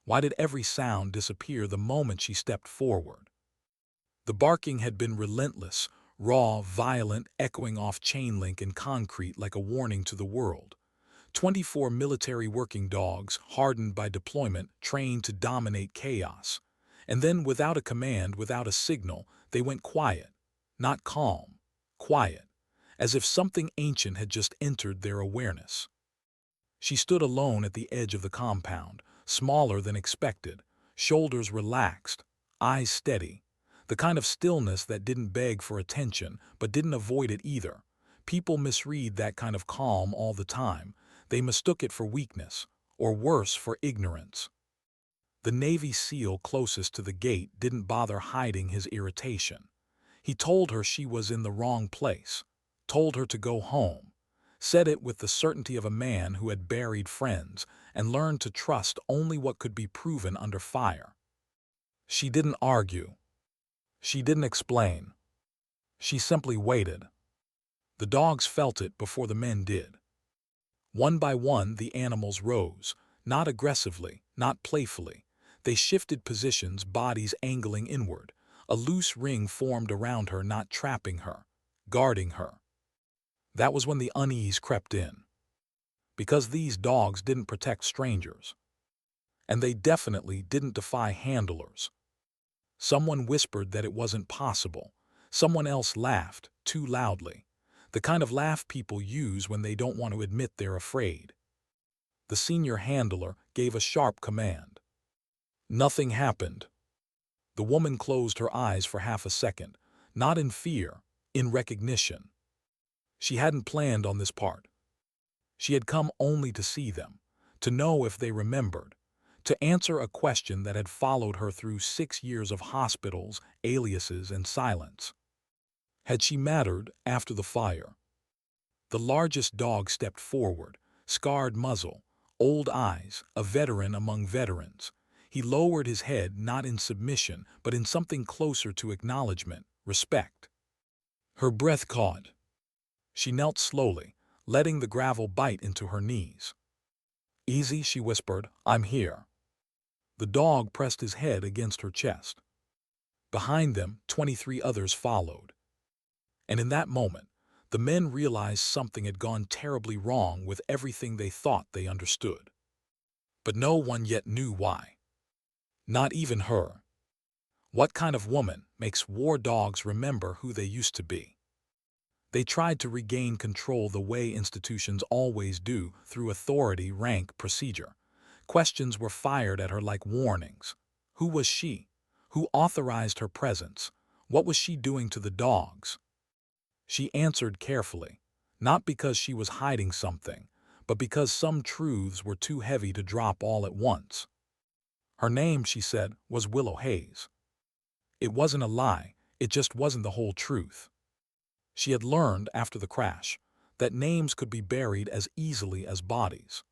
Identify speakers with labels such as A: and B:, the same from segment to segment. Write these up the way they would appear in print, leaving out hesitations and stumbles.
A: Why did every sound disappear the moment she stepped forward? The barking had been relentless, raw, violent, echoing off chain link and concrete like a warning to the world. 24 military working dogs, hardened by deployment, trained to dominate chaos. And then, without a command, without a signal, they went quiet. Not calm. Quiet. As if something ancient had just entered their awareness. She stood alone at the edge of the compound, smaller than expected, shoulders relaxed, eyes steady. The kind of stillness that didn't beg for attention, but didn't avoid it either. People misread that kind of calm all the time. They mistook it for weakness, or worse, for ignorance. The Navy SEAL closest to the gate didn't bother hiding his irritation. He told her she was in the wrong place, told her to go home, said it with the certainty of a man who had buried friends and learned to trust only what could be proven under fire. She didn't argue. She didn't explain. She simply waited. The dogs felt it before the men did. One by one, the animals rose, not aggressively, not playfully. They shifted positions, bodies angling inward. A loose ring formed around her, not trapping her, guarding her. That was when the unease crept in. Because these dogs didn't protect strangers. And they definitely didn't defy handlers. Someone whispered that it wasn't possible. Someone else laughed, too loudly. The kind of laugh people use when they don't want to admit they're afraid. The senior handler gave a sharp command. Nothing happened. The woman closed her eyes for half a second, not in fear, in recognition. She hadn't planned on this part. She had come only to see them, to know if they remembered, to answer a question that had followed her through 6 years of hospitals, aliases, and silence. Had she mattered after the fire? The largest dog stepped forward, scarred muzzle, old eyes, a veteran among veterans. He lowered his head not in submission, but in something closer to acknowledgement, respect. Her breath caught. She knelt slowly, letting the gravel bite into her knees. "Easy," she whispered, "I'm here." The dog pressed his head against her chest. Behind them, 23 others followed. And in that moment, the men realized something had gone terribly wrong with everything they thought they understood. But no one yet knew why. Not even her. What kind of woman makes war dogs remember who they used to be? They tried to regain control the way institutions always do, through authority, rank, procedure. Questions were fired at her like warnings. Who was she? Who authorized her presence? What was she doing to the dogs? She answered carefully, not because she was hiding something, but because some truths were too heavy to drop all at once. Her name, she said, was Willow Hayes. It wasn't a lie, it just wasn't the whole truth. She had learned after the crash that names could be buried as easily as bodies.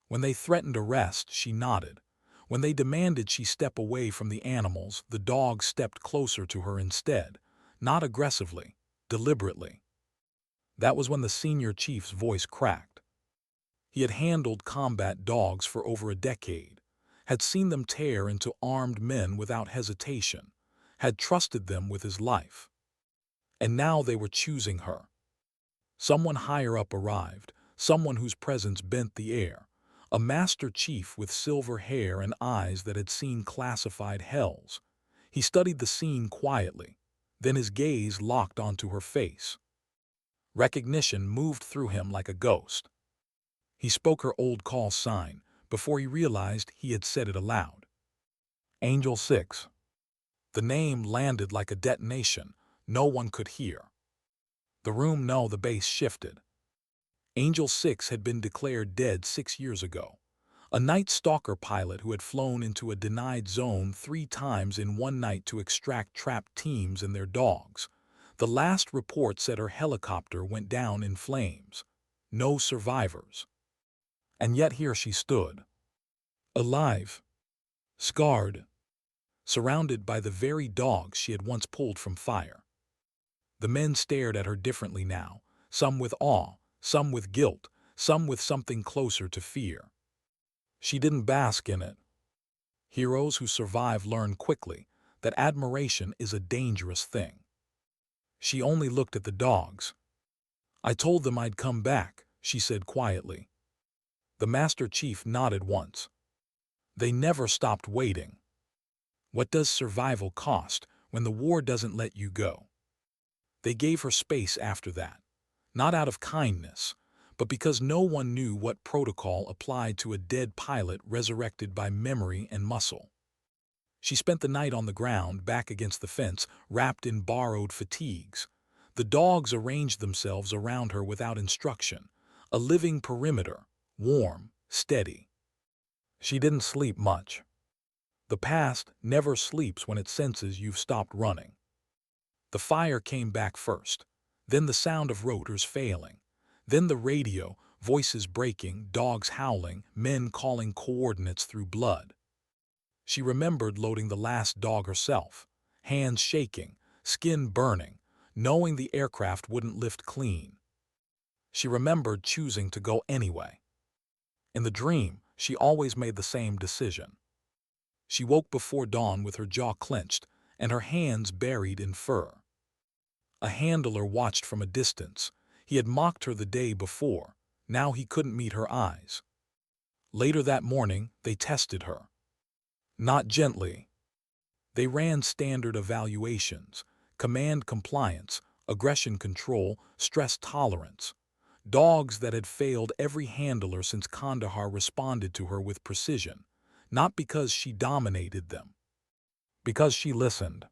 A: When they threatened arrest, she nodded. When they demanded she step away from the animals, the dogs stepped closer to her instead, not aggressively, deliberately. That was when the senior chief's voice cracked. He had handled combat dogs for over a decade, had seen them tear into armed men without hesitation, had trusted them with his life. And now they were choosing her. Someone higher up arrived, someone whose presence bent the air, a master chief with silver hair and eyes that had seen classified hells. He studied the scene quietly, then his gaze locked onto her face. Recognition moved through him like a ghost. He spoke her old call sign before he realized he had said it aloud. Angel 6. The name landed like a detonation. No one could hear. The base shifted. Angel 6 had been declared dead 6 years ago. A Night Stalker pilot who had flown into a denied zone 3 times in one night to extract trapped teams and their dogs. The last report said her helicopter went down in flames. No survivors. And yet here she stood. Alive. Scarred. Surrounded by the very dogs she had once pulled from fire. The men stared at her differently now, some with awe, some with guilt, some with something closer to fear. She didn't bask in it. Heroes who survive learn quickly that admiration is a dangerous thing. She only looked at the dogs. "I told them I'd come back," she said quietly. The Master Chief nodded once. "They never stopped waiting." What does survival cost when the war doesn't let you go? They gave her space after that, not out of kindness, but because no one knew what protocol applied to a dead pilot resurrected by memory and muscle. She spent the night on the ground, back against the fence, wrapped in borrowed fatigues. The dogs arranged themselves around her without instruction, a living perimeter, warm, steady. She didn't sleep much. The past never sleeps when it senses you've stopped running. The fire came back first, then the sound of rotors failing, then the radio, voices breaking, dogs howling, men calling coordinates through blood. She remembered loading the last dog herself, hands shaking, skin burning, knowing the aircraft wouldn't lift clean. She remembered choosing to go anyway. In the dream, she always made the same decision. She woke before dawn with her jaw clenched and her hands buried in fur. A handler watched from a distance. He had mocked her the day before. Now he couldn't meet her eyes. Later that morning, they tested her. Not gently. They ran standard evaluations: command compliance, aggression control, stress tolerance. Dogs that had failed every handler since Kandahar responded to her with precision, not because she dominated them, because she listened.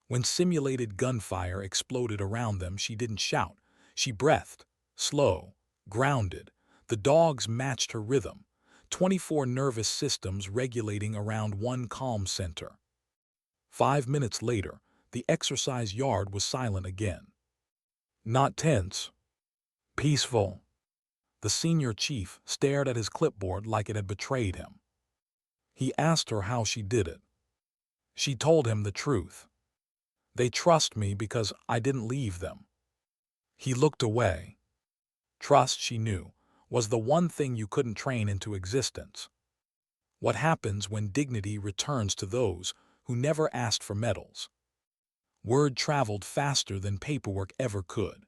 A: When simulated gunfire exploded around them, she didn't shout. She breathed, slow, grounded. The dogs matched her rhythm, 24 nervous systems regulating around one calm center. 5 minutes later, the exercise yard was silent again. Not tense, peaceful. The senior chief stared at his clipboard like it had betrayed him. He asked her how she did it. She told him the truth. "They trust me because I didn't leave them." He looked away. Trust, she knew, was the one thing you couldn't train into existence. What happens when dignity returns to those who never asked for medals? Word traveled faster than paperwork ever could.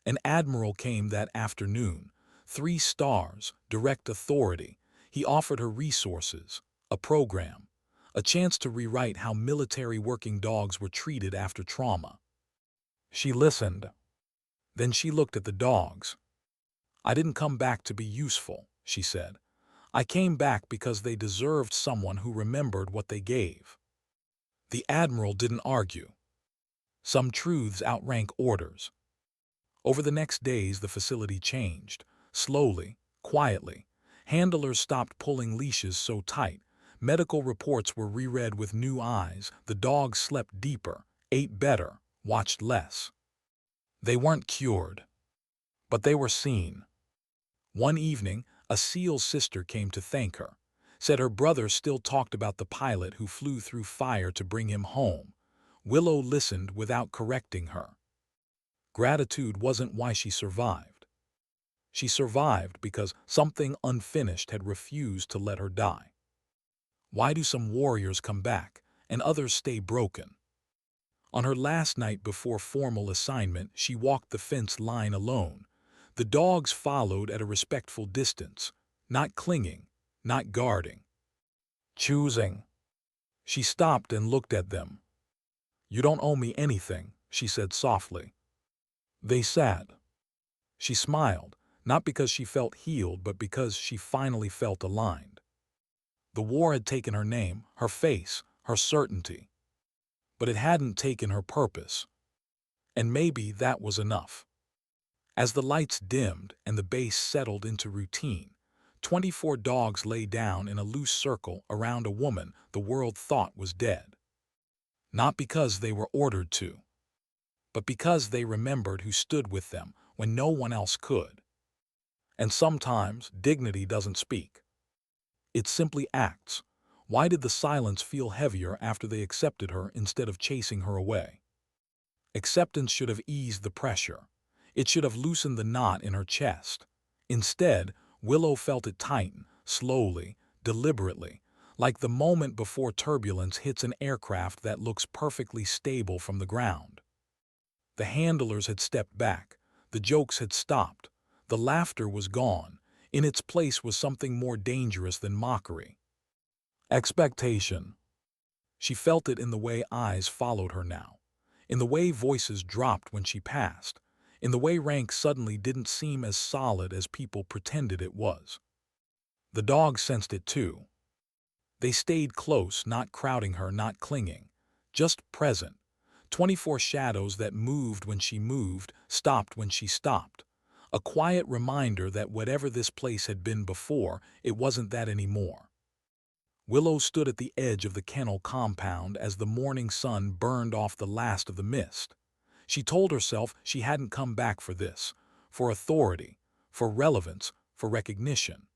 A: An admiral came that afternoon, 3 stars, direct authority. He offered her resources, a program, a chance to rewrite how military working dogs were treated after trauma. She listened. Then she looked at the dogs. "I didn't come back to be useful," she said. "I came back because they deserved someone who remembered what they gave." The admiral didn't argue. Some truths outrank orders. Over the next days, the facility changed. Slowly, quietly. Handlers stopped pulling leashes so tight. Medical reports were reread with new eyes. The dogs slept deeper, ate better, watched less. They weren't cured, but they were seen. One evening, a SEAL's sister came to thank her, said her brother still talked about the pilot who flew through fire to bring him home. Willow listened without correcting her. Gratitude wasn't why she survived. She survived because something unfinished had refused to let her die. Why do some warriors come back and others stay broken? On her last night before formal assignment, she walked the fence line alone. The dogs followed at a respectful distance, not clinging, not guarding. Choosing. She stopped and looked at them. "You don't owe me anything," she said softly. They sat. She smiled, not because she felt healed, but because she finally felt aligned. The war had taken her name, her face, her certainty. But it hadn't taken her purpose. And maybe that was enough. As the lights dimmed and the base settled into routine, 24 dogs lay down in a loose circle around a woman the world thought was dead. Not because they were ordered to, but because they remembered who stood with them when no one else could. And sometimes dignity doesn't speak. It simply acts. Why did the silence feel heavier after they accepted her instead of chasing her away? Acceptance should have eased the pressure. It should have loosened the knot in her chest. Instead, Willow felt it tighten, slowly, deliberately, like the moment before turbulence hits an aircraft that looks perfectly stable from the ground. The handlers had stepped back, the jokes had stopped, the laughter was gone. In its place was something more dangerous than mockery. Expectation. She felt it in the way eyes followed her now, in the way voices dropped when she passed, in the way rank suddenly didn't seem as solid as people pretended it was. The dogs sensed it too. They stayed close, not crowding her, not clinging, just present. 24 shadows that moved when she moved, stopped when she stopped. A quiet reminder that whatever this place had been before, it wasn't that anymore. Willow stood at the edge of the kennel compound as the morning sun burned off the last of the mist. She told herself she hadn't come back for this, for authority, for relevance, for recognition.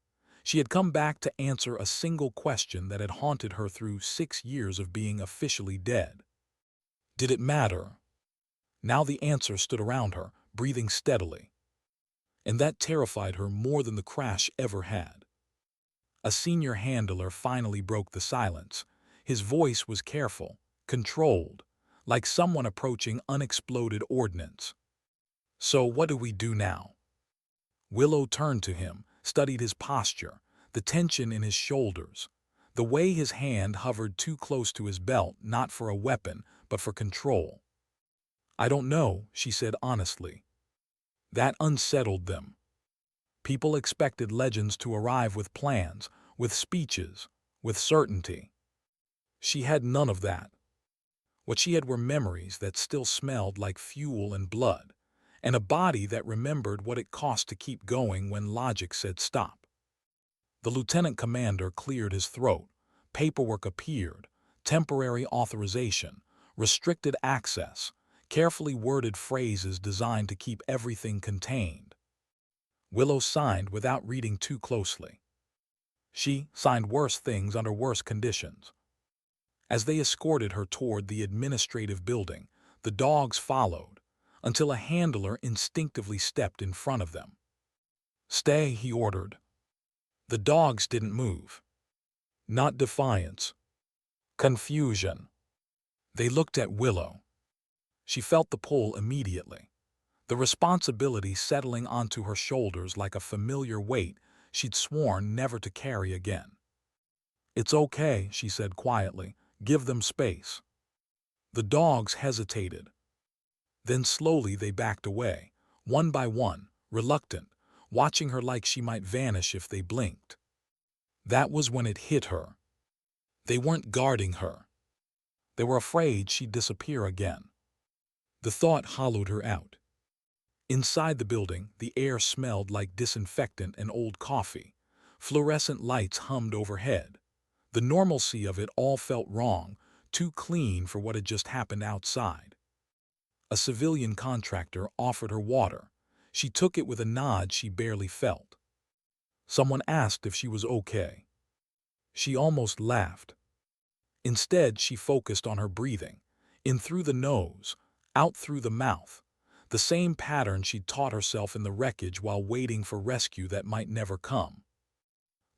A: She had come back to answer a single question that had haunted her through 6 years of being officially dead. Did it matter? Now the answer stood around her, breathing steadily. And that terrified her more than the crash ever had. A senior handler finally broke the silence. His voice was careful, controlled, like someone approaching unexploded ordnance. "So what do we do now?" Willow turned to him, studied his posture, the tension in his shoulders, the way his hand hovered too close to his belt, not for a weapon, but for control. "I don't know," she said honestly. That unsettled them. People expected legends to arrive with plans, with speeches, with certainty. She had none of that. What she had were memories that still smelled like fuel and blood, and a body that remembered what it cost to keep going when logic said stop. The lieutenant commander cleared his throat. Paperwork appeared, temporary authorization, restricted access, carefully worded phrases designed to keep everything contained. Willow signed without reading too closely. She signed worse things under worse conditions. As they escorted her toward the administrative building, the dogs followed, until a handler instinctively stepped in front of them. "Stay," he ordered. The dogs didn't move. Not defiance. Confusion. They looked at Willow. She felt the pull immediately, the responsibility settling onto her shoulders like a familiar weight she'd sworn never to carry again. "It's okay," she said quietly. "Give them space." The dogs hesitated. Then slowly they backed away, one by one, reluctant, watching her like she might vanish if they blinked. That was when it hit her. They weren't guarding her. They were afraid she'd disappear again. The thought hollowed her out. Inside the building, the air smelled like disinfectant and old coffee. Fluorescent lights hummed overhead. The normalcy of it all felt wrong, too clean for what had just happened outside. A civilian contractor offered her water. She took it with a nod she barely felt. Someone asked if she was okay. She almost laughed. Instead, she focused on her breathing, in through the nose, out through the mouth, the same pattern she'd taught herself in the wreckage while waiting for rescue that might never come.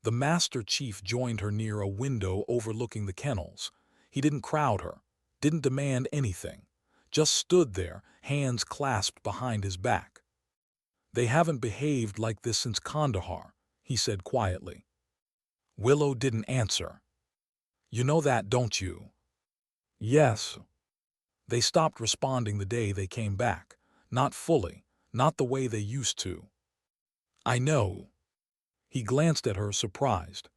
A: The Master Chief joined her near a window overlooking the kennels. He didn't crowd her, didn't demand anything, just stood there, hands clasped behind his back. "They haven't behaved like this since Kandahar," he said quietly. Willow didn't answer. "You know that, don't you?" "Yes." They stopped responding the day they came back. Not fully, not the way they used to. "I know." He glanced at her, surprised.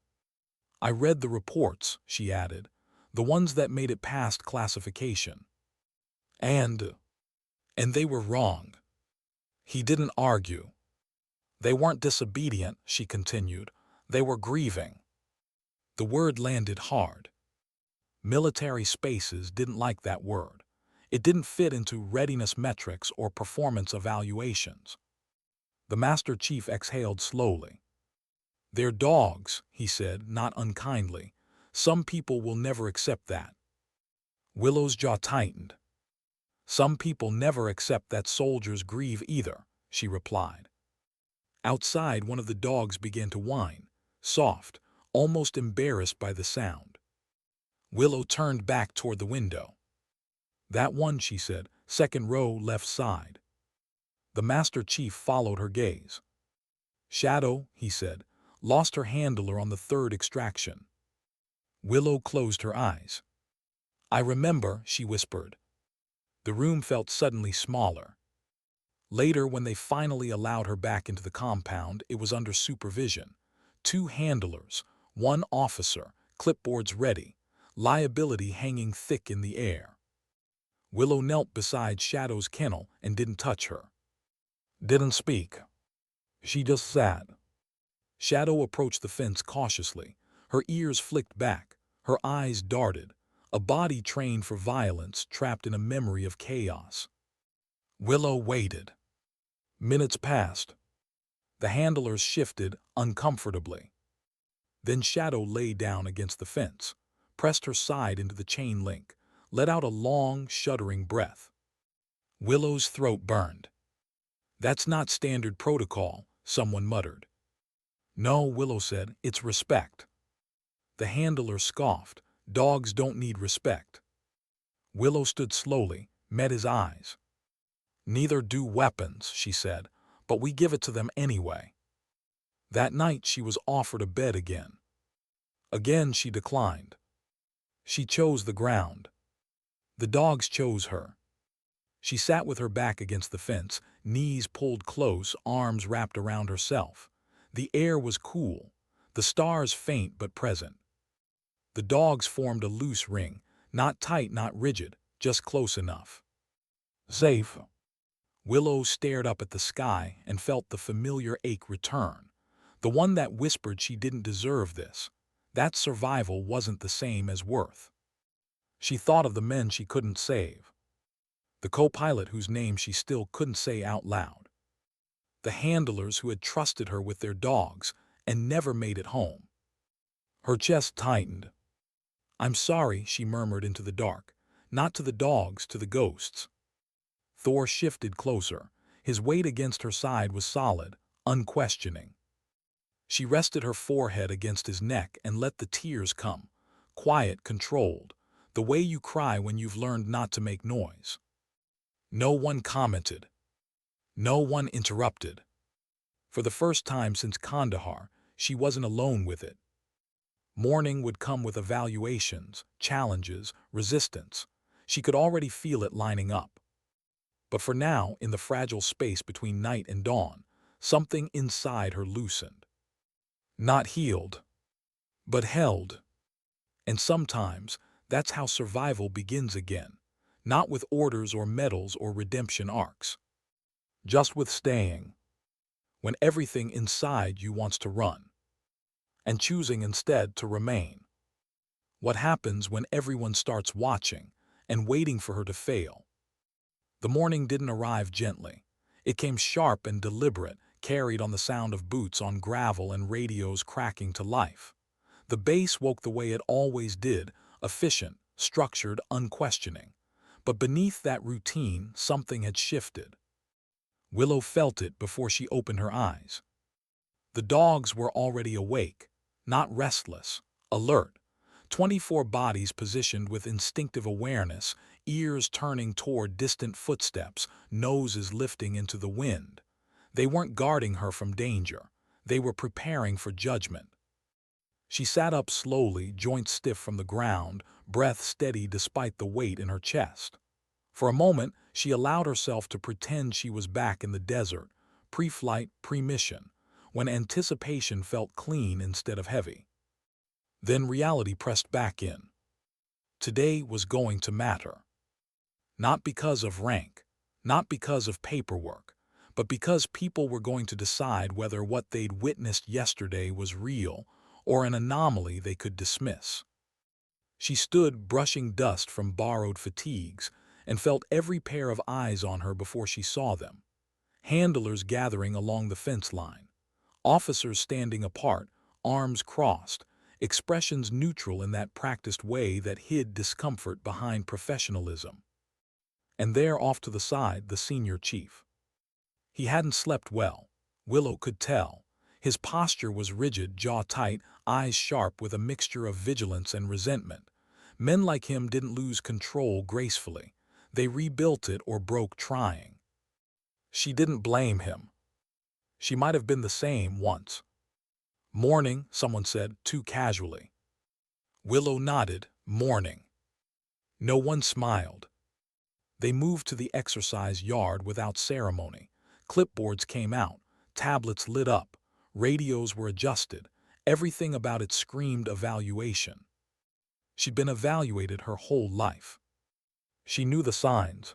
A: "I read the reports," she added, "the ones that made it past classification. And they were wrong." He didn't argue. "They weren't disobedient," she continued. "They were grieving." The word landed hard. Military spaces didn't like that word. It didn't fit into readiness metrics or performance evaluations. The Master Chief exhaled slowly. "They're dogs," he said, not unkindly. "Some people will never accept that." Willow's jaw tightened. "Some people never accept that soldiers grieve either," she replied. Outside, one of the dogs began to whine, soft, almost embarrassed by the sound. Willow turned back toward the window. "That one," she said, "second row, left side." The Master Chief followed her gaze. "Shadow," he said, "lost her handler on the third extraction." Willow closed her eyes. "I remember," she whispered. The room felt suddenly smaller. Later, when they finally allowed her back into the compound, it was under supervision. 2 handlers, 1 officer, clipboards ready, liability hanging thick in the air. Willow knelt beside Shadow's kennel and didn't touch her. Didn't speak. She just sat. Shadow approached the fence cautiously. Her ears flicked back, her eyes darted, a body trained for violence trapped in a memory of chaos. Willow waited. Minutes passed. The handlers shifted uncomfortably. Then Shadow lay down against the fence, pressed her side into the chain link, let out a long, shuddering breath. Willow's throat burned. "That's not standard protocol," someone muttered. "No," Willow said, "it's respect." The handler scoffed. "Dogs don't need respect." Willow stood slowly, met his eyes. "Neither do weapons," she said, "but we give it to them anyway." That night she was offered a bed again. Again she declined. She chose the ground. The dogs chose her. She sat with her back against the fence, knees pulled close, arms wrapped around herself. The air was cool, the stars faint but present. The dogs formed a loose ring, not tight, not rigid, just close enough. "Safe." Willow stared up at the sky and felt the familiar ache return, the one that whispered she didn't deserve this, that survival wasn't the same as worth. She thought of the men she couldn't save, the co-pilot whose name she still couldn't say out loud, the handlers who had trusted her with their dogs and never made it home. Her chest tightened. "I'm sorry," she murmured into the dark, "not to the dogs, to the ghosts." Thor shifted closer. His weight against her side was solid, unquestioning. She rested her forehead against his neck and let the tears come, quiet, controlled, the way you cry when you've learned not to make noise. No one commented. No one interrupted. For the first time since Kandahar, she wasn't alone with it. Morning would come with evaluations, challenges, resistance. She could already feel it lining up. But for now, in the fragile space between night and dawn, something inside her loosened. Not healed, but held. And sometimes, that's how survival begins again. Not with orders or medals or redemption arcs. Just with staying. When everything inside you wants to run. And choosing instead to remain. What happens when everyone starts watching and waiting for her to fail? The morning didn't arrive gently. It came sharp and deliberate, carried on the sound of boots on gravel and radios cracking to life. The bass woke the way it always did, efficient, structured, unquestioning. But beneath that routine, something had shifted. Willow felt it before she opened her eyes. The dogs were already awake, not restless, alert. 24 bodies positioned with instinctive awareness, ears turning toward distant footsteps, noses lifting into the wind. They weren't guarding her from danger. They were preparing for judgment. She sat up slowly, joints stiff from the ground, breath steady despite the weight in her chest. For a moment, she allowed herself to pretend she was back in the desert, pre-flight, pre-mission, when anticipation felt clean instead of heavy. Then reality pressed back in. Today was going to matter. Not because of rank, not because of paperwork, but because people were going to decide whether what they'd witnessed yesterday was real or an anomaly they could dismiss. She stood brushing dust from borrowed fatigues and felt every pair of eyes on her before she saw them. Handlers gathering along the fence line, officers standing apart, arms crossed, expressions neutral in that practiced way that hid discomfort behind professionalism. And there off to the side, the senior chief. He hadn't slept well. Willow could tell. His posture was rigid, jaw tight, eyes sharp with a mixture of vigilance and resentment. Men like him didn't lose control gracefully. They rebuilt it or broke trying. She didn't blame him. She might have been the same once. "Morning," someone said, too casually. Willow nodded, "Morning." No one smiled. They moved to the exercise yard without ceremony. Clipboards came out, tablets lit up, radios were adjusted. Everything about it screamed evaluation. She'd been evaluated her whole life. She knew the signs.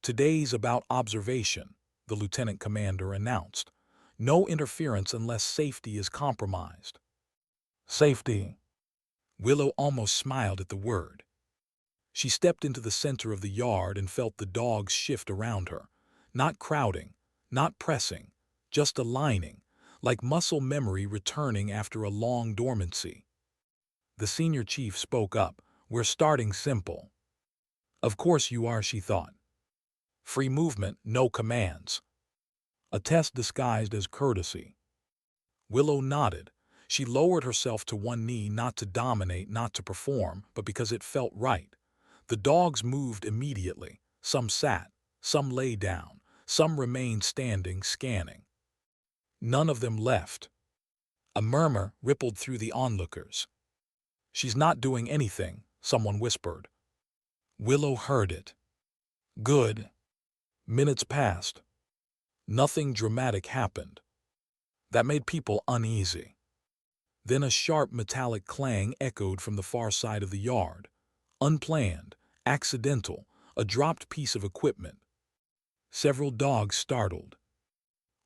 A: "Today's about observation," the lieutenant commander announced. "No interference unless safety is compromised." Safety. Willow almost smiled at the word. She stepped into the center of the yard and felt the dogs shift around her. Not crowding, not pressing, just aligning, like muscle memory returning after a long dormancy. The senior chief spoke up. "We're starting simple." "Of course you are," she thought. "Free movement, no commands." A test disguised as courtesy. Willow nodded. She lowered herself to one knee, not to dominate, not to perform, but because it felt right. The dogs moved immediately. Some sat, some lay down, some remained standing, scanning. None of them left. A murmur rippled through the onlookers. "She's not doing anything," someone whispered. Willow heard it. Good. Minutes passed. Nothing dramatic happened. That made people uneasy. Then a sharp metallic clang echoed from the far side of the yard. Unplanned, accidental, a dropped piece of equipment. Several dogs startled.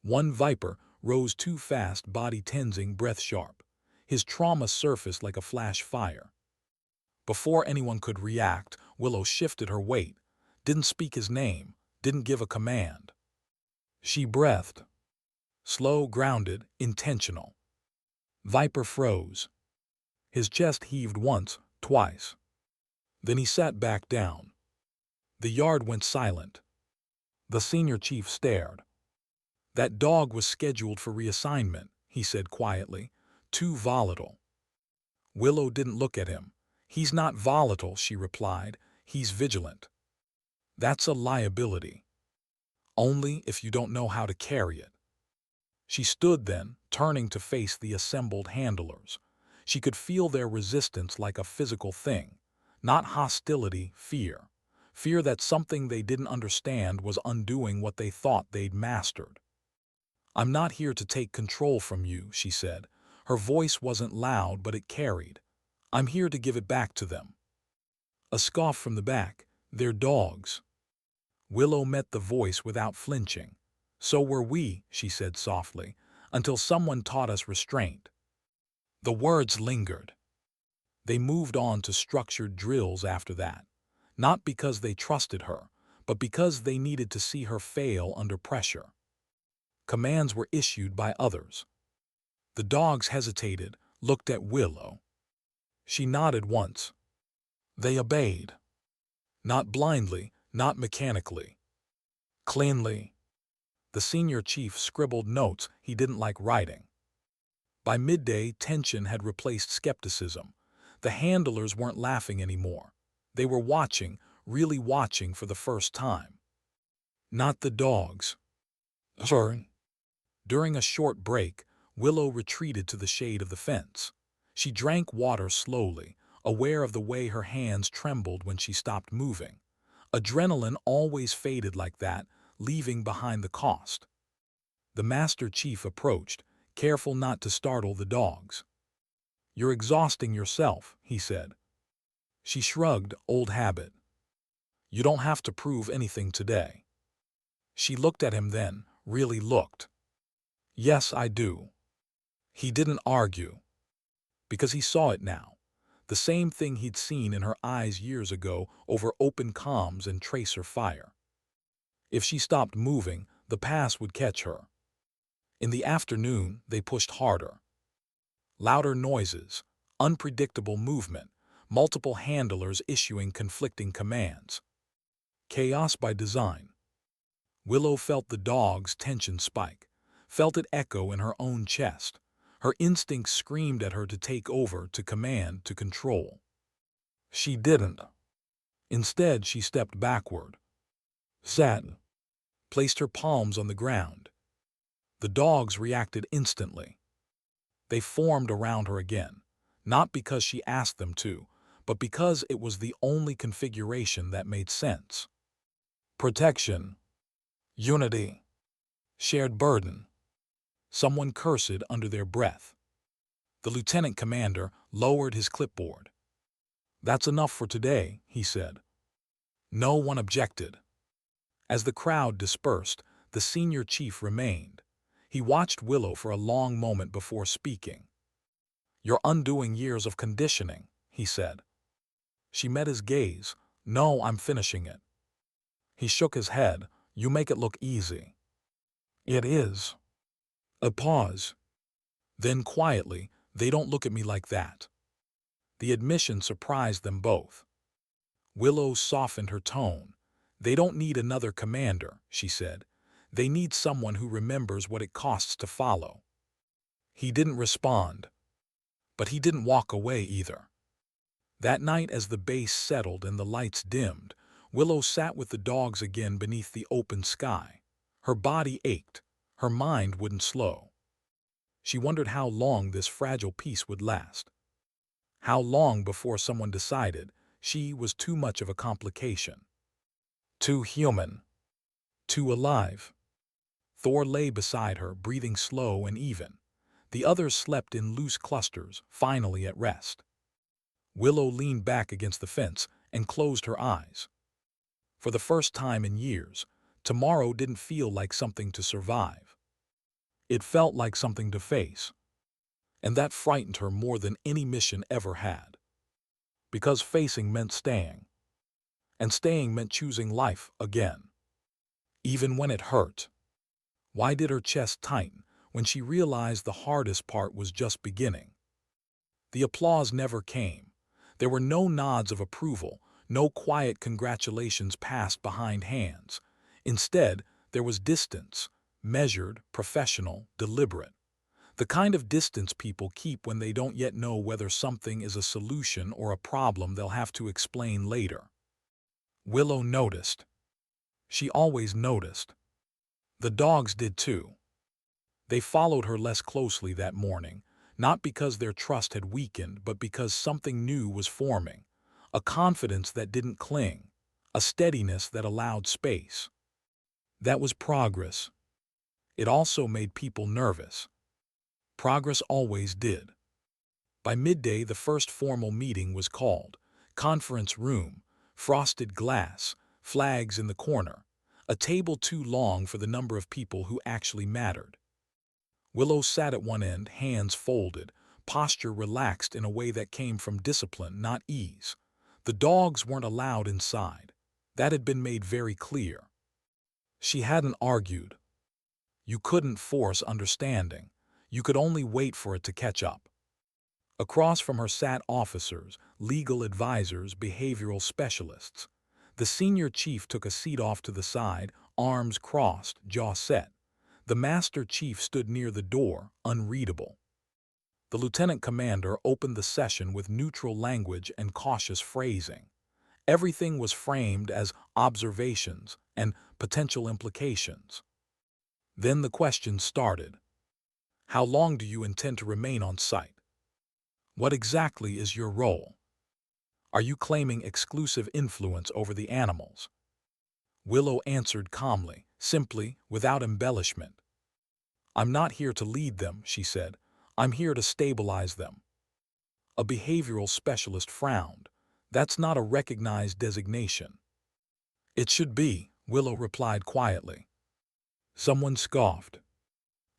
A: One viper rose too fast, body tensing, breath sharp. His trauma surfaced like a flash fire. Before anyone could react, Willow shifted her weight, didn't speak his name, didn't give a command. She breathed. Slow, grounded, intentional. Viper froze. His chest heaved once, twice. Then he sat back down. The yard went silent. The senior chief stared. "That dog was scheduled for reassignment," he said quietly. "Too volatile." Willow didn't look at him. "He's not volatile," she replied. "He's vigilant. That's a liability. Only if you don't know how to carry it." She stood then, turning to face the assembled handlers. She could feel their resistance like a physical thing. Not hostility, fear. Fear that something they didn't understand was undoing what they thought they'd mastered. "I'm not here to take control from you," she said. Her voice wasn't loud, but it carried. "I'm here to give it back to them." A scoff from the back. "They're dogs." Willow met the voice without flinching. "So were we," she said softly, "until someone taught us restraint." The words lingered. They moved on to structured drills after that, not because they trusted her, but because they needed to see her fail under pressure. Commands were issued by others. The dogs hesitated, looked at Willow. She nodded once. They obeyed. Not blindly, not mechanically. Cleanly. The senior chief scribbled notes he didn't like writing. By midday, tension had replaced skepticism. The handlers weren't laughing anymore. They were watching, really watching for the first time. Not the dogs. Sorry. During a short break, Willow retreated to the shade of the fence. She drank water slowly, aware of the way her hands trembled when she stopped moving. Adrenaline always faded like that, leaving behind the cost. The master chief approached, careful not to startle the dogs. "You're exhausting yourself," he said. She shrugged, old habit. "You don't have to prove anything today." She looked at him then, really looked. "Yes, I do." He didn't argue. Because he saw it now. The same thing he'd seen in her eyes years ago over open comms and tracer fire. If she stopped moving, the pass would catch her. In the afternoon, they pushed harder. Louder noises, unpredictable movement, multiple handlers issuing conflicting commands. Chaos by design. Willow felt the dog's tension spike, felt it echo in her own chest. Her instincts screamed at her to take over, to command, to control. She didn't. Instead, she stepped backward, sat, placed her palms on the ground. The dogs reacted instantly. They formed around her again, not because she asked them to, but because it was the only configuration that made sense. Protection, unity, shared burden. Someone cursed under their breath. The lieutenant commander lowered his clipboard. "That's enough for today," he said. No one objected. As the crowd dispersed, the senior chief remained. He watched Willow for a long moment before speaking. "You're undoing years of conditioning," he said. She met his gaze. "No, I'm finishing it." He shook his head. "You make it look easy." "It is." A pause. Then quietly, "They don't look at me like that." The admission surprised them both. Willow softened her tone. "They don't need another commander," she said. "They need someone who remembers what it costs to follow." He didn't respond. But he didn't walk away either. That night, as the base settled and the lights dimmed, Willow sat with the dogs again beneath the open sky. Her body ached. Her mind wouldn't slow. She wondered how long this fragile peace would last. How long before someone decided she was too much of a complication. Too human. Too alive. Thor lay beside her, breathing slow and even. The others slept in loose clusters, finally at rest. Willow leaned back against the fence and closed her eyes. For the first time in years, tomorrow didn't feel like something to survive. It felt like something to face. And that frightened her more than any mission ever had. Because facing meant staying. And staying meant choosing life again. Even when it hurt. Why did her chest tighten when she realized the hardest part was just beginning? The applause never came. There were no nods of approval, no quiet congratulations passed behind hands. Instead, there was distance, measured, professional, deliberate. The kind of distance people keep when they don't yet know whether something is a solution or a problem they'll have to explain later. Willow noticed. She always noticed. The dogs did too. They followed her less closely that morning, not because their trust had weakened, but because something new was forming. A confidence that didn't cling. A steadiness that allowed space. That was progress. It also made people nervous. Progress always did. By midday, the first formal meeting was called. Conference room, frosted glass, flags in the corner, a table too long for the number of people who actually mattered. Willow sat at one end, hands folded, posture relaxed in a way that came from discipline, not ease. The dogs weren't allowed inside. That had been made very clear. She hadn't argued. You couldn't force understanding. You could only wait for it to catch up. Across from her sat officers, legal advisors, behavioral specialists. The senior chief took a seat off to the side, arms crossed, jaw set. The master chief stood near the door, unreadable. The lieutenant commander opened the session with neutral language and cautious phrasing. Everything was framed as observations and potential implications. Then the questions started. How long do you intend to remain on site? What exactly is your role? Are you claiming exclusive influence over the animals? Willow answered calmly, simply, without embellishment. I'm not here to lead them, she said. I'm here to stabilize them. A behavioral specialist frowned. That's not a recognized designation. It should be, Willow replied quietly. Someone scoffed.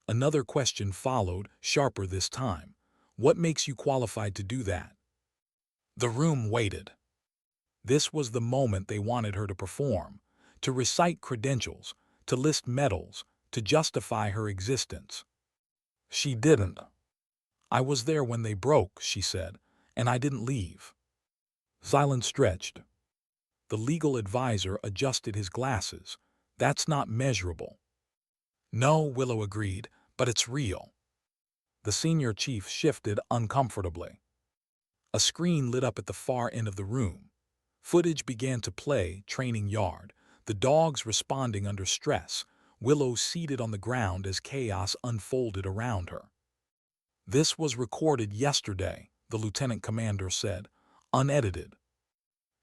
A: Another question followed, sharper this time. What makes you qualified to do that? The room waited. This was the moment they wanted her to perform, to recite credentials, to list medals, to justify her existence. She didn't. I was there when they broke, she said, and I didn't leave. Silence stretched. The legal advisor adjusted his glasses. That's not measurable. No, Willow agreed, But it's real. The senior chief shifted uncomfortably. A screen lit up at the far end of the room. Footage began to play, training yard, the dogs responding under stress, Willow seated on the ground as chaos unfolded around her. This was recorded yesterday, the lieutenant commander said, unedited.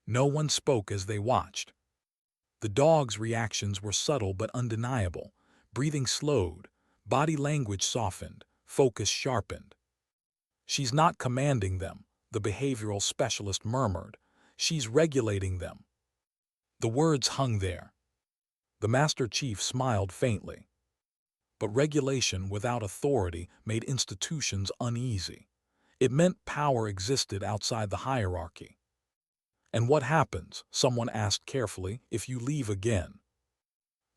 A: No one spoke as they watched. The dogs' reactions were subtle but undeniable. Breathing slowed, body language softened, focus sharpened. She's not commanding them, the behavioral specialist murmured. She's regulating them. The words hung there. The Master Chief smiled faintly. But regulation without authority made institutions uneasy. It meant power existed outside the hierarchy. And what happens, someone asked carefully, if you leave again?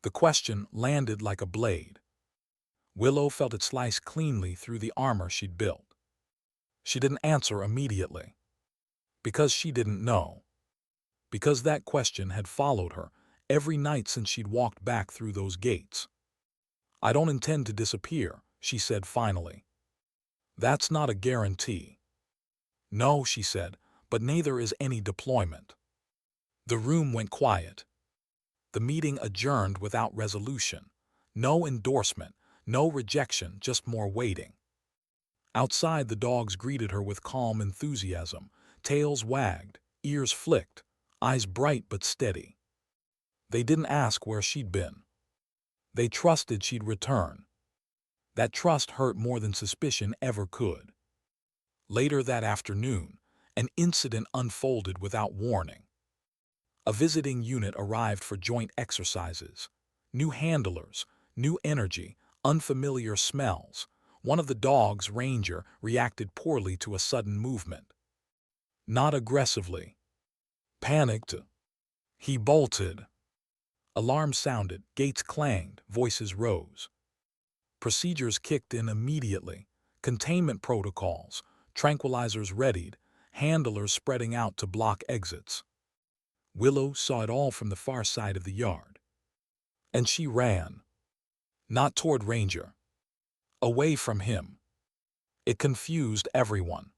A: The question landed like a blade. Willow felt it slice cleanly through the armor she'd built. She didn't answer immediately. Because she didn't know. Because that question had followed her every night since she'd walked back through those gates. I don't intend to disappear, she said finally. That's not a guarantee. No, she said, but neither is any deployment. The room went quiet. The meeting adjourned without resolution. No endorsement, no rejection, just more waiting. Outside, the dogs greeted her with calm enthusiasm. Tails wagged, ears flicked, eyes bright but steady. They didn't ask where she'd been. They trusted she'd return. That trust hurt more than suspicion ever could. Later that afternoon, an incident unfolded without warning. A visiting unit arrived for joint exercises. New handlers, new energy, unfamiliar smells. One of the dogs, Ranger, reacted poorly to a sudden movement. Not aggressively. Panicked. He bolted. Alarms sounded, gates clanged, voices rose. Procedures kicked in immediately. Containment protocols, tranquilizers readied, handlers spreading out to block exits. Willow saw it all from the far side of the yard. And she ran. Not toward Ranger. Away from him. It confused everyone.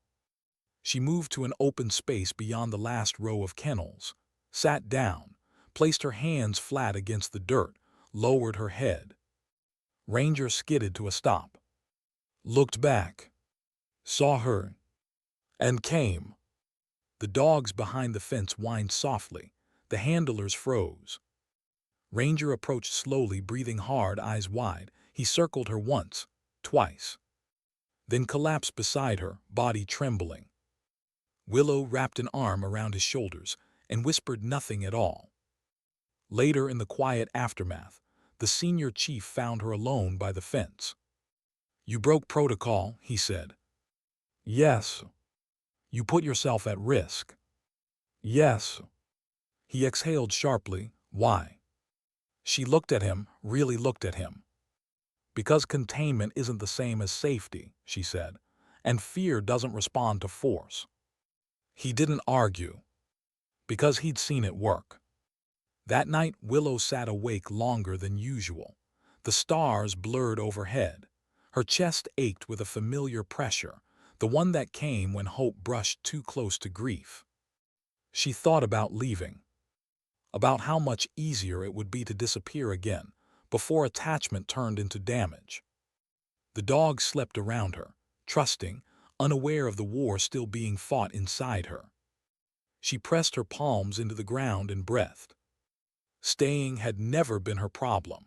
A: She moved to an open space beyond the last row of kennels, sat down, placed her hands flat against the dirt, lowered her head. Ranger skidded to a stop. Looked back. Saw her. And came. The dogs behind the fence whined softly. The handlers froze. Ranger approached slowly, breathing hard, eyes wide. He circled her once, twice. Then collapsed beside her, body trembling. Willow wrapped an arm around his shoulders and whispered nothing at all. Later, in the quiet aftermath, the senior chief found her alone by the fence. You broke protocol, he said. Yes. You put yourself at risk. Yes. He exhaled sharply. Why? She looked at him, really looked at him. Because containment isn't the same as safety, she said, and fear doesn't respond to force. He didn't argue. Because he'd seen it work. That night, Willow sat awake longer than usual. The stars blurred overhead. Her chest ached with a familiar pressure, the one that came when hope brushed too close to grief. She thought about leaving. About how much easier it would be to disappear again, before attachment turned into damage. The dogs slept around her, trusting, unaware of the war still being fought inside her. She pressed her palms into the ground and breathed. Staying had never been her problem.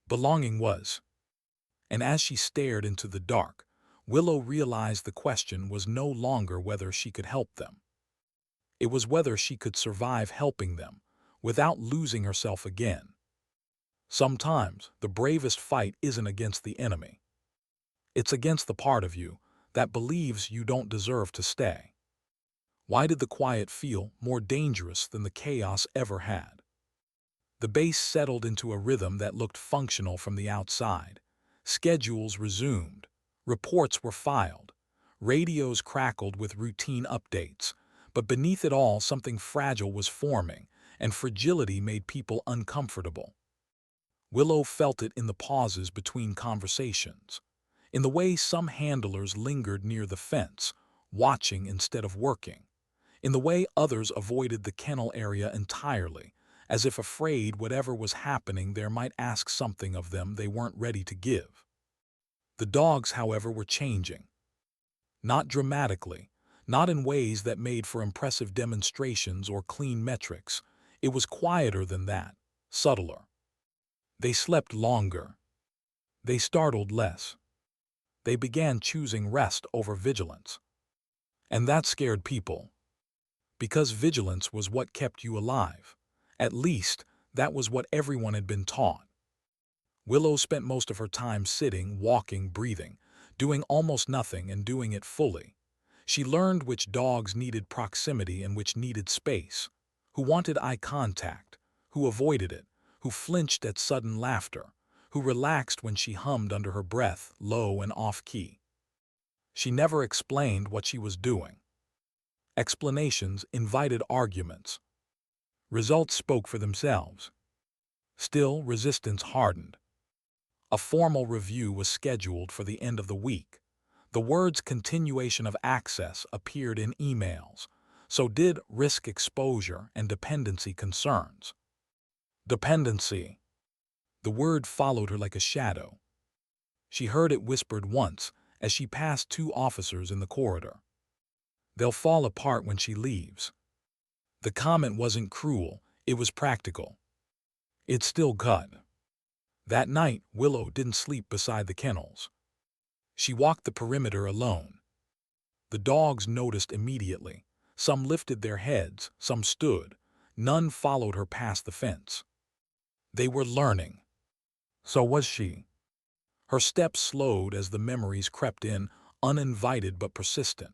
A: Belonging was. And as she stared into the dark, Willow realized the question was no longer whether she could help them. It was whether she could survive helping them, without losing herself again. Sometimes the bravest fight isn't against the enemy. It's against the part of you that believes you don't deserve to stay. Why did the quiet feel more dangerous than the chaos ever had? The base settled into a rhythm that looked functional from the outside. Schedules resumed. Reports were filed. Radios crackled with routine updates. But beneath it all, something fragile was forming, and fragility made people uncomfortable. Willow felt it in the pauses between conversations, in the way some handlers lingered near the fence, watching instead of working, in the way others avoided the kennel area entirely, as if afraid whatever was happening there might ask something of them they weren't ready to give. The dogs, however, were changing. Not dramatically, not in ways that made for impressive demonstrations or clean metrics. It was quieter than that, subtler. They slept longer. They startled less. They began choosing rest over vigilance. And that scared people. Because vigilance was what kept you alive. At least, that was what everyone had been taught. Willow spent most of her time sitting, walking, breathing, doing almost nothing and doing it fully. She learned which dogs needed proximity and which needed space, who wanted eye contact, who avoided it, who flinched at sudden laughter, who relaxed when she hummed under her breath, low and off-key. She never explained what she was doing. Explanations invited arguments. Results spoke for themselves. Still, resistance hardened. A formal review was scheduled for the end of the week. The words continuation of access appeared in emails. So did risk exposure and dependency concerns. Dependency. The word followed her like a shadow. She heard it whispered once as she passed two officers in the corridor. They'll fall apart when she leaves. The comment wasn't cruel, it was practical. It still cut. That night, Willow didn't sleep beside the kennels. She walked the perimeter alone. The dogs noticed immediately. Some lifted their heads, some stood. None followed her past the fence. They were learning. So was she. Her steps slowed as the memories crept in, uninvited but persistent.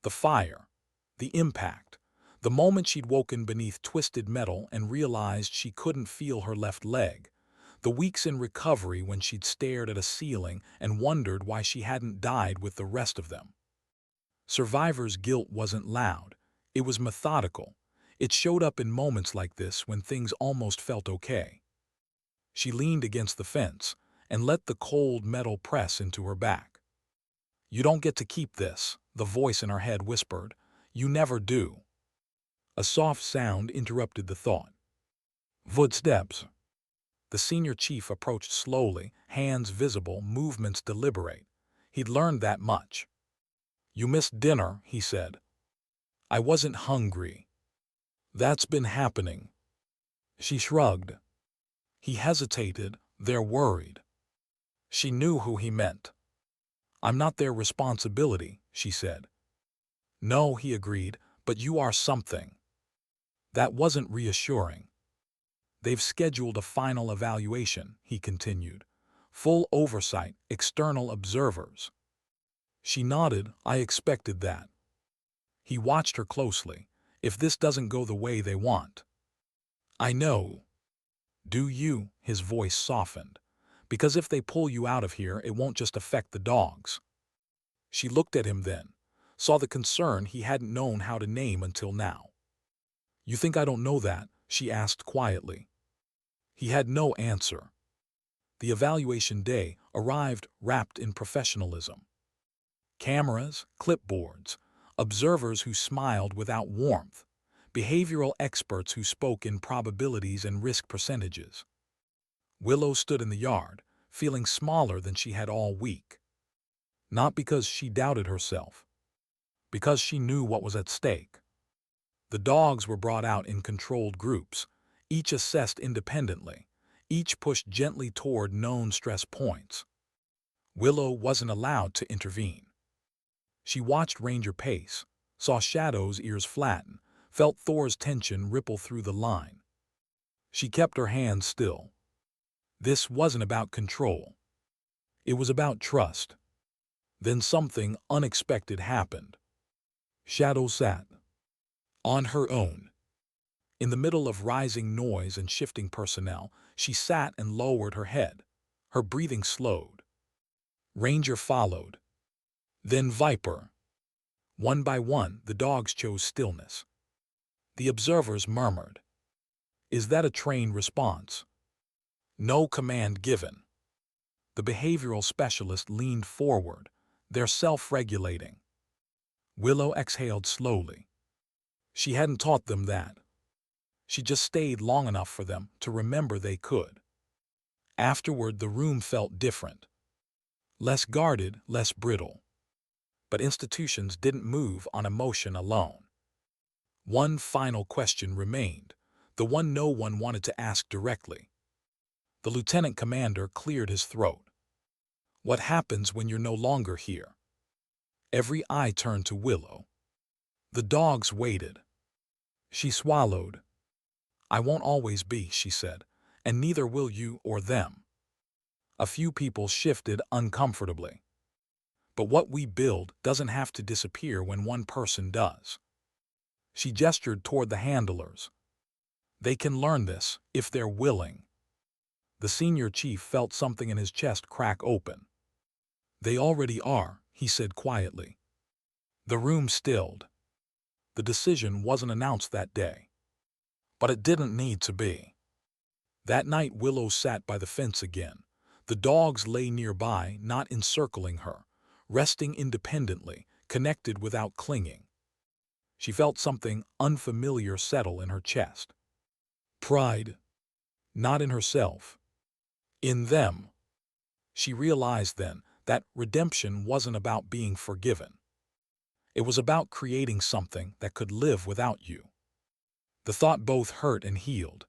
A: The fire, the impact, the moment she'd woken beneath twisted metal and realized she couldn't feel her left leg, the weeks in recovery when she'd stared at a ceiling and wondered why she hadn't died with the rest of them. Survivor's guilt wasn't loud. It was methodical. It showed up in moments like this when things almost felt okay. She leaned against the fence and let the cold metal press into her back. "You don't get to keep this," the voice in her head whispered. "You never do." A soft sound interrupted the thought. Footsteps. The senior chief approached slowly, hands visible, movements deliberate. He'd learned that much. "You missed dinner," he said. "I wasn't hungry." "That's been happening." She shrugged. He hesitated. "They're worried." She knew who he meant. "I'm not their responsibility," she said. "No," he agreed, "but you are something." That wasn't reassuring. "They've scheduled a final evaluation," he continued. "Full oversight, external observers." She nodded. "I expected that." He watched her closely. "If this doesn't go the way they want." "I know." "Do you?" His voice softened. "Because if they pull you out of here, it won't just affect the dogs." She looked at him then, saw the concern he hadn't known how to name until now. "You think I don't know that?" she asked quietly. He had no answer. The evaluation day arrived wrapped in professionalism. Cameras, clipboards, observers who smiled without warmth, behavioral experts who spoke in probabilities and risk percentages. Willow stood in the yard, feeling smaller than she had all week. Not because she doubted herself, because she knew what was at stake. The dogs were brought out in controlled groups, each assessed independently, each pushed gently toward known stress points. Willow wasn't allowed to intervene. She watched Ranger pace, saw Shadow's ears flatten, felt Thor's tension ripple through the line. She kept her hands still. This wasn't about control. It was about trust. Then something unexpected happened. Shadow sat. On her own. In the middle of rising noise and shifting personnel, she sat and lowered her head. Her breathing slowed. Ranger followed. Then Viper. One by one, the dogs chose stillness. The observers murmured. "Is that a trained response?" No command given. The behavioral specialist leaned forward. They're self-regulating. Willow exhaled slowly. She hadn't taught them that. She just stayed long enough for them to remember they could. Afterward, the room felt different. Less guarded, less brittle. But institutions didn't move on emotion alone. One final question remained, the one no one wanted to ask directly. The lieutenant commander cleared his throat. What happens when you're no longer here? Every eye turned to Willow. The dogs waited. She swallowed. I won't always be, she said, and neither will you or them. A few people shifted uncomfortably. But what we build doesn't have to disappear when one person does. She gestured toward the handlers. They can learn this if they're willing. The senior chief felt something in his chest crack open. They already are, he said quietly. The room stilled. The decision wasn't announced that day. But it didn't need to be. That night Willow sat by the fence again. The dogs lay nearby, not encircling her, resting independently, connected without clinging. She felt something unfamiliar settle in her chest. Pride. Not in herself. In them. She realized then that redemption wasn't about being forgiven. It was about creating something that could live without you. The thought both hurt and healed.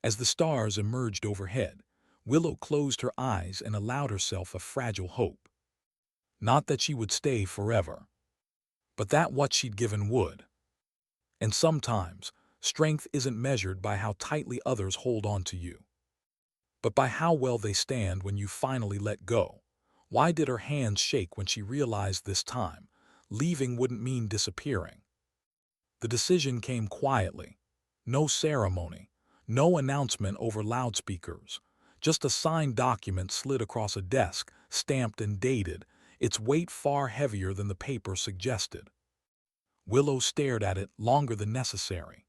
A: As the stars emerged overhead, Willow closed her eyes and allowed herself a fragile hope. Not that she would stay forever, but that what she'd given would. And sometimes, strength isn't measured by how tightly others hold on to you, but by how well they stand when you finally let go. Why did her hands shake when she realized this time? Leaving wouldn't mean disappearing. The decision came quietly. No ceremony, no announcement over loudspeakers. Just a signed document slid across a desk, stamped and dated, its weight far heavier than the paper suggested. Willow stared at it longer than necessary.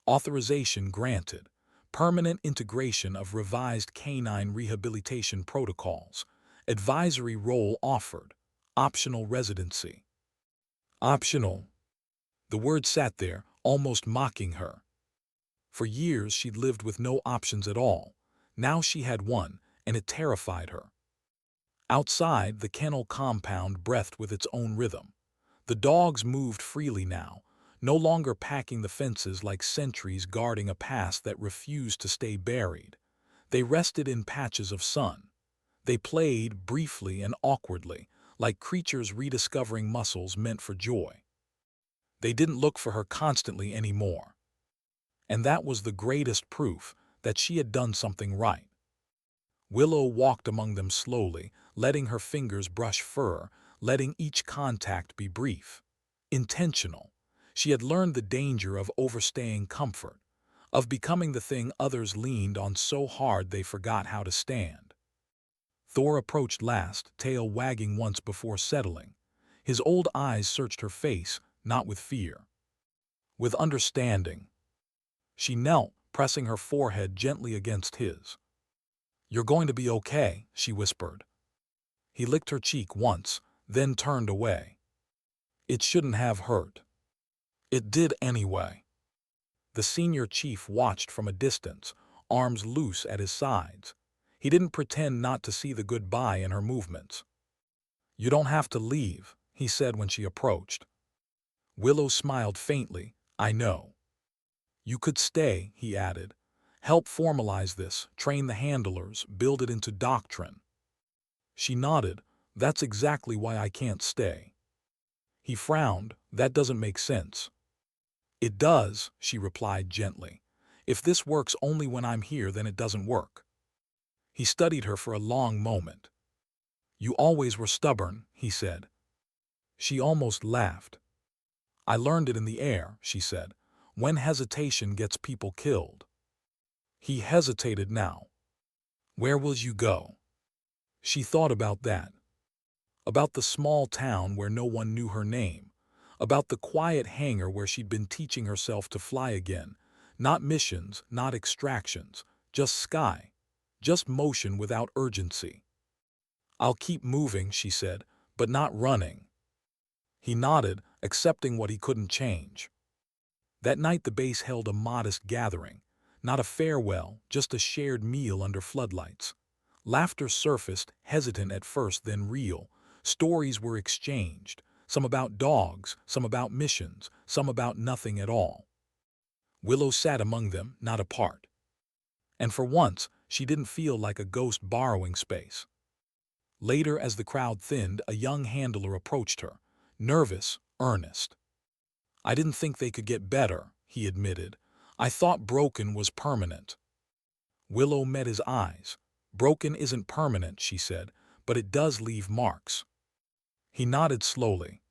A: Authorization granted. Permanent integration of revised canine rehabilitation protocols. Advisory role offered. Optional residency. Optional. The word sat there, almost mocking her. For years she'd lived with no options at all. Now she had one, and it terrified her. Outside, the kennel compound breathed with its own rhythm. The dogs moved freely now, no longer packing the fences like sentries guarding a past that refused to stay buried. They rested in patches of sun. They played briefly and awkwardly, like creatures rediscovering muscles meant for joy. They didn't look for her constantly anymore. And that was the greatest proof that she had done something right. Willow walked among them slowly, letting her fingers brush fur, letting each contact be brief, intentional. She had learned the danger of overstaying comfort, of becoming the thing others leaned on so hard they forgot how to stand. Thor approached last, tail wagging once before settling. His old eyes searched her face, not with fear, with understanding. She knelt, pressing her forehead gently against his. "You're going to be okay," she whispered. He licked her cheek once, then turned away. "It shouldn't have hurt." "It did anyway." The senior chief watched from a distance, arms loose at his sides. He didn't pretend not to see the goodbye in her movements. "You don't have to leave," he said when she approached. Willow smiled faintly. "I know." "You could stay," he added. "Help formalize this, train the handlers, build it into doctrine." She nodded. "That's exactly why I can't stay." He frowned. "That doesn't make sense." "It does," she replied gently. "If this works only when I'm here, then it doesn't work." He studied her for a long moment. "You always were stubborn," he said. She almost laughed. "I learned it in the air," she said. "When hesitation gets people killed." He hesitated now. "Where will you go?" She thought about that. About the small town where no one knew her name. About the quiet hangar where she'd been teaching herself to fly again. Not missions, not extractions, just sky. just motion without urgency. "I'll keep moving," she said, "but not running." He nodded, accepting what he couldn't change. That night the base held a modest gathering, not a farewell, just a shared meal under floodlights. Laughter surfaced, hesitant at first, then real. Stories were exchanged, some about dogs, some about missions, some about nothing at all. Willow sat among them, not apart. And for once, she didn't feel like a ghost borrowing space. Later, as the crowd thinned, a young handler approached her, nervous, earnest. "I didn't think they could get better," he admitted. "I thought broken was permanent." Willow met his eyes. "Broken isn't permanent," she said, "but it does leave marks." He nodded slowly.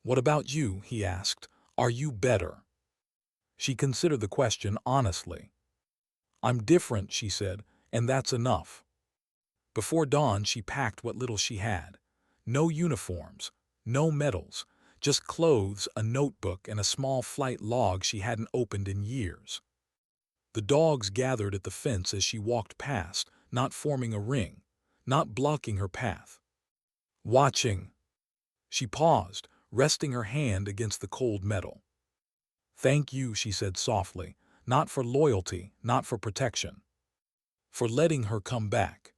A: "What about you?" he asked. "Are you better?" She considered the question honestly. "I'm different," she said, "and that's enough." Before dawn she packed what little she had. No uniforms, no medals, just clothes, a notebook, and a small flight log she hadn't opened in years. The dogs gathered at the fence as she walked past, not forming a ring, not blocking her path. Watching. She paused, resting her hand against the cold metal. "Thank you," she said softly, "not for loyalty, not for protection. For letting her come back."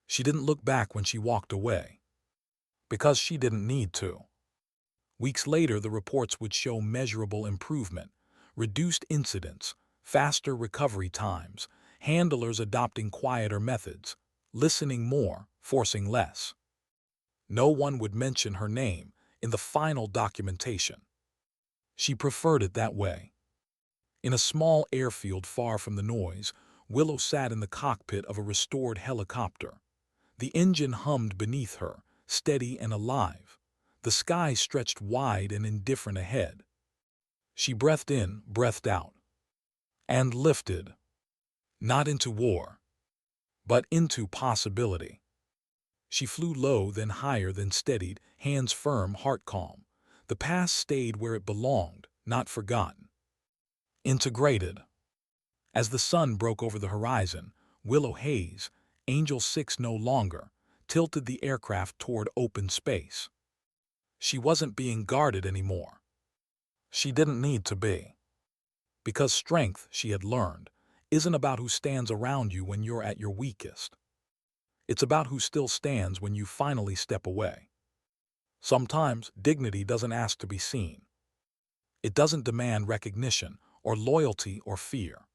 A: She didn't look back when she walked away. Because she didn't need to. Weeks later, the reports would show measurable improvement, reduced incidents, faster recovery times, handlers adopting quieter methods, listening more, forcing less. No one would mention her name in the final documentation. She preferred it that way. In a small airfield far from the noise, Willow sat in the cockpit of a restored helicopter. The engine hummed beneath her, steady and alive. The sky stretched wide and indifferent ahead. She breathed in, breathed out. And lifted. Not into war, but into possibility. She flew low, then higher, then steadied, hands firm, heart calm. The past stayed where it belonged, not forgotten. Integrated. As the sun broke over the horizon, Willow Hayes, Angel 6 no longer, tilted the aircraft toward open space. She wasn't being guarded anymore. She didn't need to be. Because strength, she had learned, isn't about who stands around you when you're at your weakest. It's about who still stands when you finally step away. Sometimes dignity doesn't ask to be seen. It doesn't demand recognition or loyalty or fear.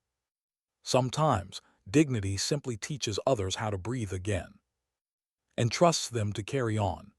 A: Sometimes dignity simply teaches others how to breathe again and trusts them to carry on.